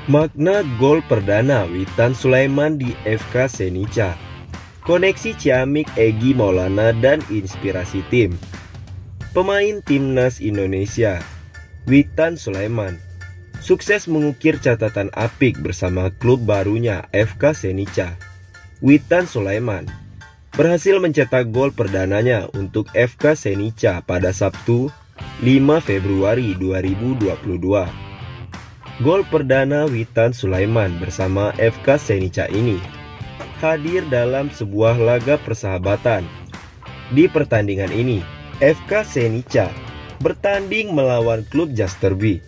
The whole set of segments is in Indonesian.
Makna gol perdana Witan Sulaiman di FK Senica. Koneksi Ciamik Egy Maulana dan inspirasi tim. Pemain Timnas Indonesia Witan Sulaiman sukses mengukir catatan apik bersama klub barunya FK Senica. Witan Sulaiman berhasil mencetak gol perdananya untuk FK Senica pada Sabtu 5 Februari 2022. Gol perdana Witan Sulaiman bersama FK Senica ini hadir dalam sebuah laga persahabatan. Di pertandingan ini, FK Senica bertanding melawan klub Jasterby.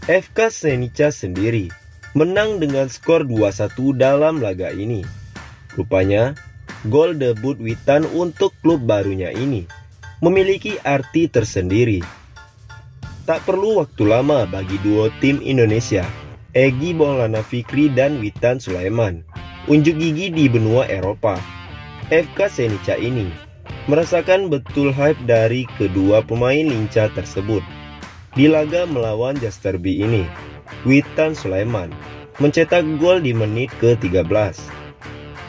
FK Senica sendiri menang dengan skor 2-1 dalam laga ini. Rupanya, gol debut Witan untuk klub barunya ini memiliki arti tersendiri. Tak perlu waktu lama bagi duo tim Indonesia, Egy Maulana Fikri dan Witan Sulaiman, unjuk gigi di benua Eropa. FK Senica ini merasakan betul hype dari kedua pemain lincah tersebut. Di laga melawan Jasterby ini, Witan Sulaiman mencetak gol di menit ke-13.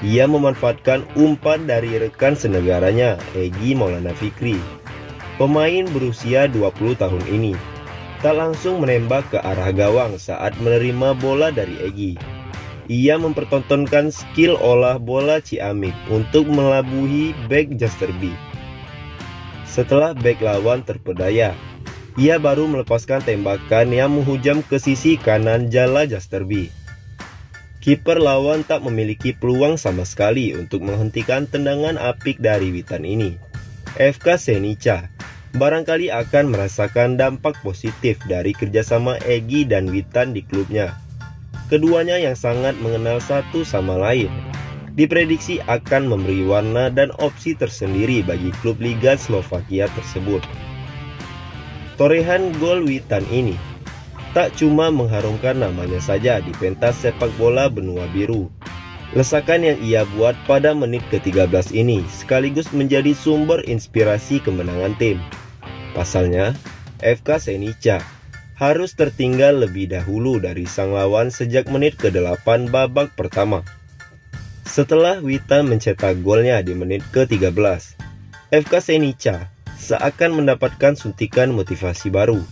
Ia memanfaatkan umpan dari rekan senegaranya, Egy Maulana Fikri. Pemain berusia 20 tahun ini tak langsung menembak ke arah gawang saat menerima bola dari Egy. Ia mempertontonkan skill olah bola Ciamik untuk melabuhi bek Jasterby. Setelah bek lawan terpedaya, ia baru melepaskan tembakan yang menghujam ke sisi kanan jala Jasterby. Kiper lawan tak memiliki peluang sama sekali untuk menghentikan tendangan apik dari Witan ini. FK Senica barangkali akan merasakan dampak positif dari kerjasama Egy dan Witan di klubnya. Keduanya yang sangat mengenal satu sama lain diprediksi akan memberi warna dan opsi tersendiri bagi klub Liga Slovakia tersebut. Torehan gol Witan ini tak cuma mengharumkan namanya saja di pentas sepak bola benua biru. Lesakan yang ia buat pada menit ke-13 ini sekaligus menjadi sumber inspirasi kemenangan tim. Pasalnya, FK Senica harus tertinggal lebih dahulu dari sang lawan sejak menit ke-8 babak pertama. Setelah Witan mencetak golnya di menit ke-13, FK Senica seakan mendapatkan suntikan motivasi baru.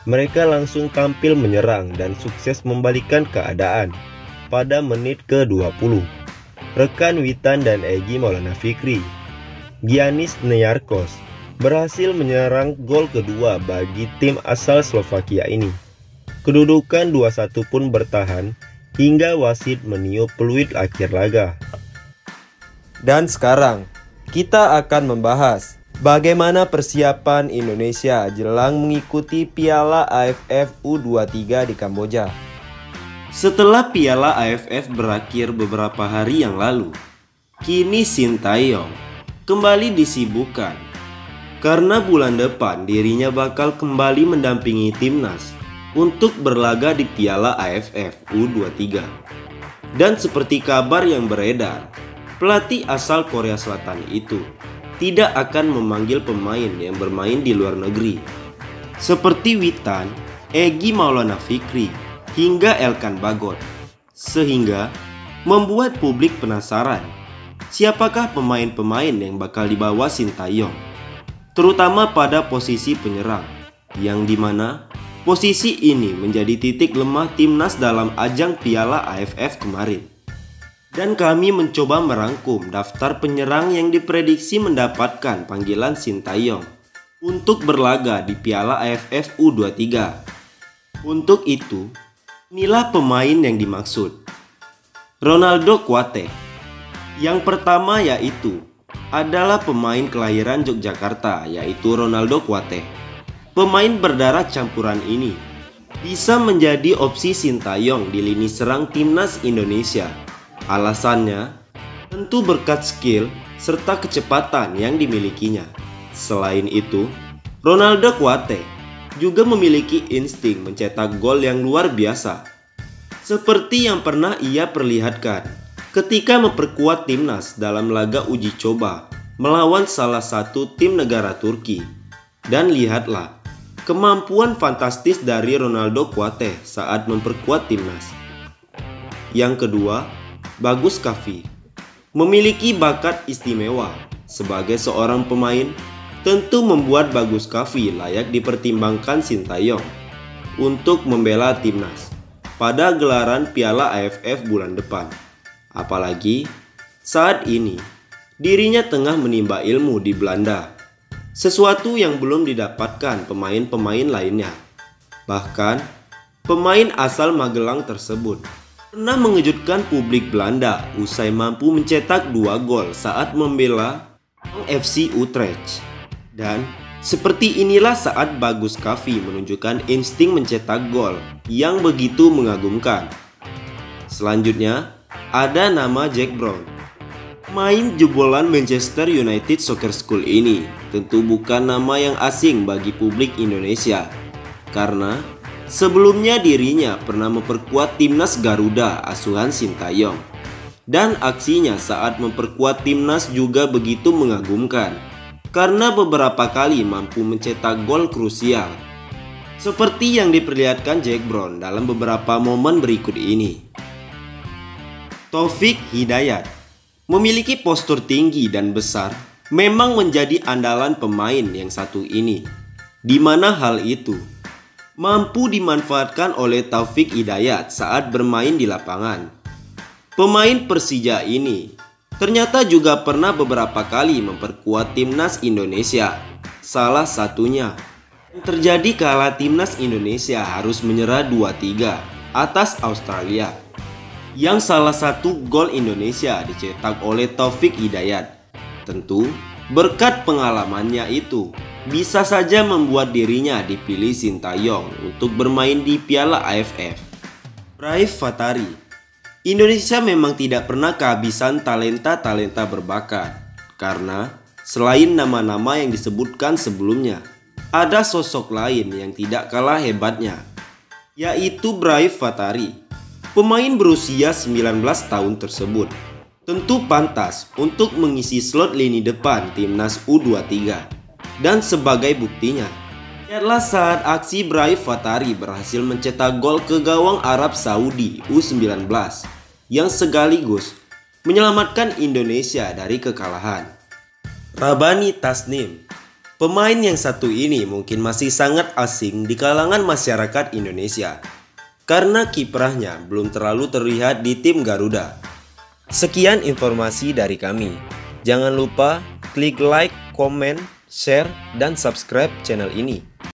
Mereka langsung tampil menyerang dan sukses membalikkan keadaan. Pada menit ke-20, rekan Witan dan Egy Maulana Fikri, Giannis Neyarkos, berhasil menyerang gol kedua bagi tim asal Slovakia ini. Kedudukan 2-1 pun bertahan hingga wasit meniup peluit akhir laga. Dan sekarang, kita akan membahas bagaimana persiapan Indonesia jelang mengikuti Piala AFF U23 di Kamboja. Setelah Piala AFF berakhir beberapa hari yang lalu, kini Sintayong kembali disibukkan karena bulan depan dirinya bakal kembali mendampingi timnas untuk berlaga di Piala AFF U23. Dan seperti kabar yang beredar, pelatih asal Korea Selatan itu tidak akan memanggil pemain yang bermain di luar negeri seperti Witan, Egy Maulana Fikri, hingga Elkan Bagot, sehingga membuat publik penasaran siapakah pemain-pemain yang bakal dibawa Sintayong, terutama pada posisi penyerang, yang dimana posisi ini menjadi titik lemah timnas dalam ajang Piala AFF kemarin. Dan kami mencoba merangkum daftar penyerang yang diprediksi mendapatkan panggilan Sintayong untuk berlaga di Piala AFF U23. Untuk itu, inilah pemain yang dimaksud. Ronaldo Kuate. Yang pertama yaitu adalah pemain kelahiran Yogyakarta, yaitu Ronaldo Kuate. Pemain berdarah campuran ini bisa menjadi opsi Sintayong di lini serang timnas Indonesia. Alasannya tentu berkat skill serta kecepatan yang dimilikinya. Selain itu, Ronaldo Kuate juga memiliki insting mencetak gol yang luar biasa, seperti yang pernah ia perlihatkan ketika memperkuat timnas dalam laga uji coba melawan salah satu tim negara Turki. Dan lihatlah kemampuan fantastis dari Ronaldo Kuate saat memperkuat timnas. Yang kedua, Bagus Kaffi. Memiliki bakat istimewa sebagai seorang pemain, tentu membuat Bagus Kaffi layak dipertimbangkan Sintayong untuk membela timnas pada gelaran Piala AFF bulan depan. Apalagi saat ini dirinya tengah menimba ilmu di Belanda, sesuatu yang belum didapatkan pemain-pemain lainnya. Bahkan pemain asal Magelang tersebut pernah mengejutkan publik Belanda usai mampu mencetak 2 gol saat membela FC Utrecht. Dan seperti inilah saat Bagus Kaffi menunjukkan insting mencetak gol yang begitu mengagumkan. Selanjutnya ada nama Jack Brown. Main jebolan Manchester United Soccer School ini tentu bukan nama yang asing bagi publik Indonesia, karena sebelumnya dirinya pernah memperkuat timnas Garuda asuhan Sintayong. Dan aksinya saat memperkuat timnas juga begitu mengagumkan, karena beberapa kali mampu mencetak gol krusial, seperti yang diperlihatkan Jack Brown dalam beberapa momen berikut ini. Taufik Hidayat memiliki postur tinggi dan besar, memang menjadi andalan pemain yang satu ini, di mana hal itu mampu dimanfaatkan oleh Taufik Hidayat saat bermain di lapangan. Pemain Persija ini ternyata juga pernah beberapa kali memperkuat timnas Indonesia. Salah satunya yang terjadi kala timnas Indonesia harus menyerah 2-3 atas Australia, yang salah satu gol Indonesia dicetak oleh Taufik Hidayat. Tentu berkat pengalamannya itu bisa saja membuat dirinya dipilih Sintayong untuk bermain di Piala AFF. Raif Fatari. Indonesia memang tidak pernah kehabisan talenta-talenta berbakat, karena selain nama-nama yang disebutkan sebelumnya, ada sosok lain yang tidak kalah hebatnya, yaitu Raif Fatari. Pemain berusia 19 tahun tersebut tentu pantas untuk mengisi slot lini depan timnas U23. Dan sebagai buktinya, lihatlah saat aksi Raif Fatari berhasil mencetak gol ke gawang Arab Saudi U19 yang sekaligus menyelamatkan Indonesia dari kekalahan. Rabani Tasnim. Pemain yang satu ini mungkin masih sangat asing di kalangan masyarakat Indonesia, karena kiprahnya belum terlalu terlihat di tim Garuda. Sekian informasi dari kami. Jangan lupa klik like, komen, share, dan subscribe channel ini.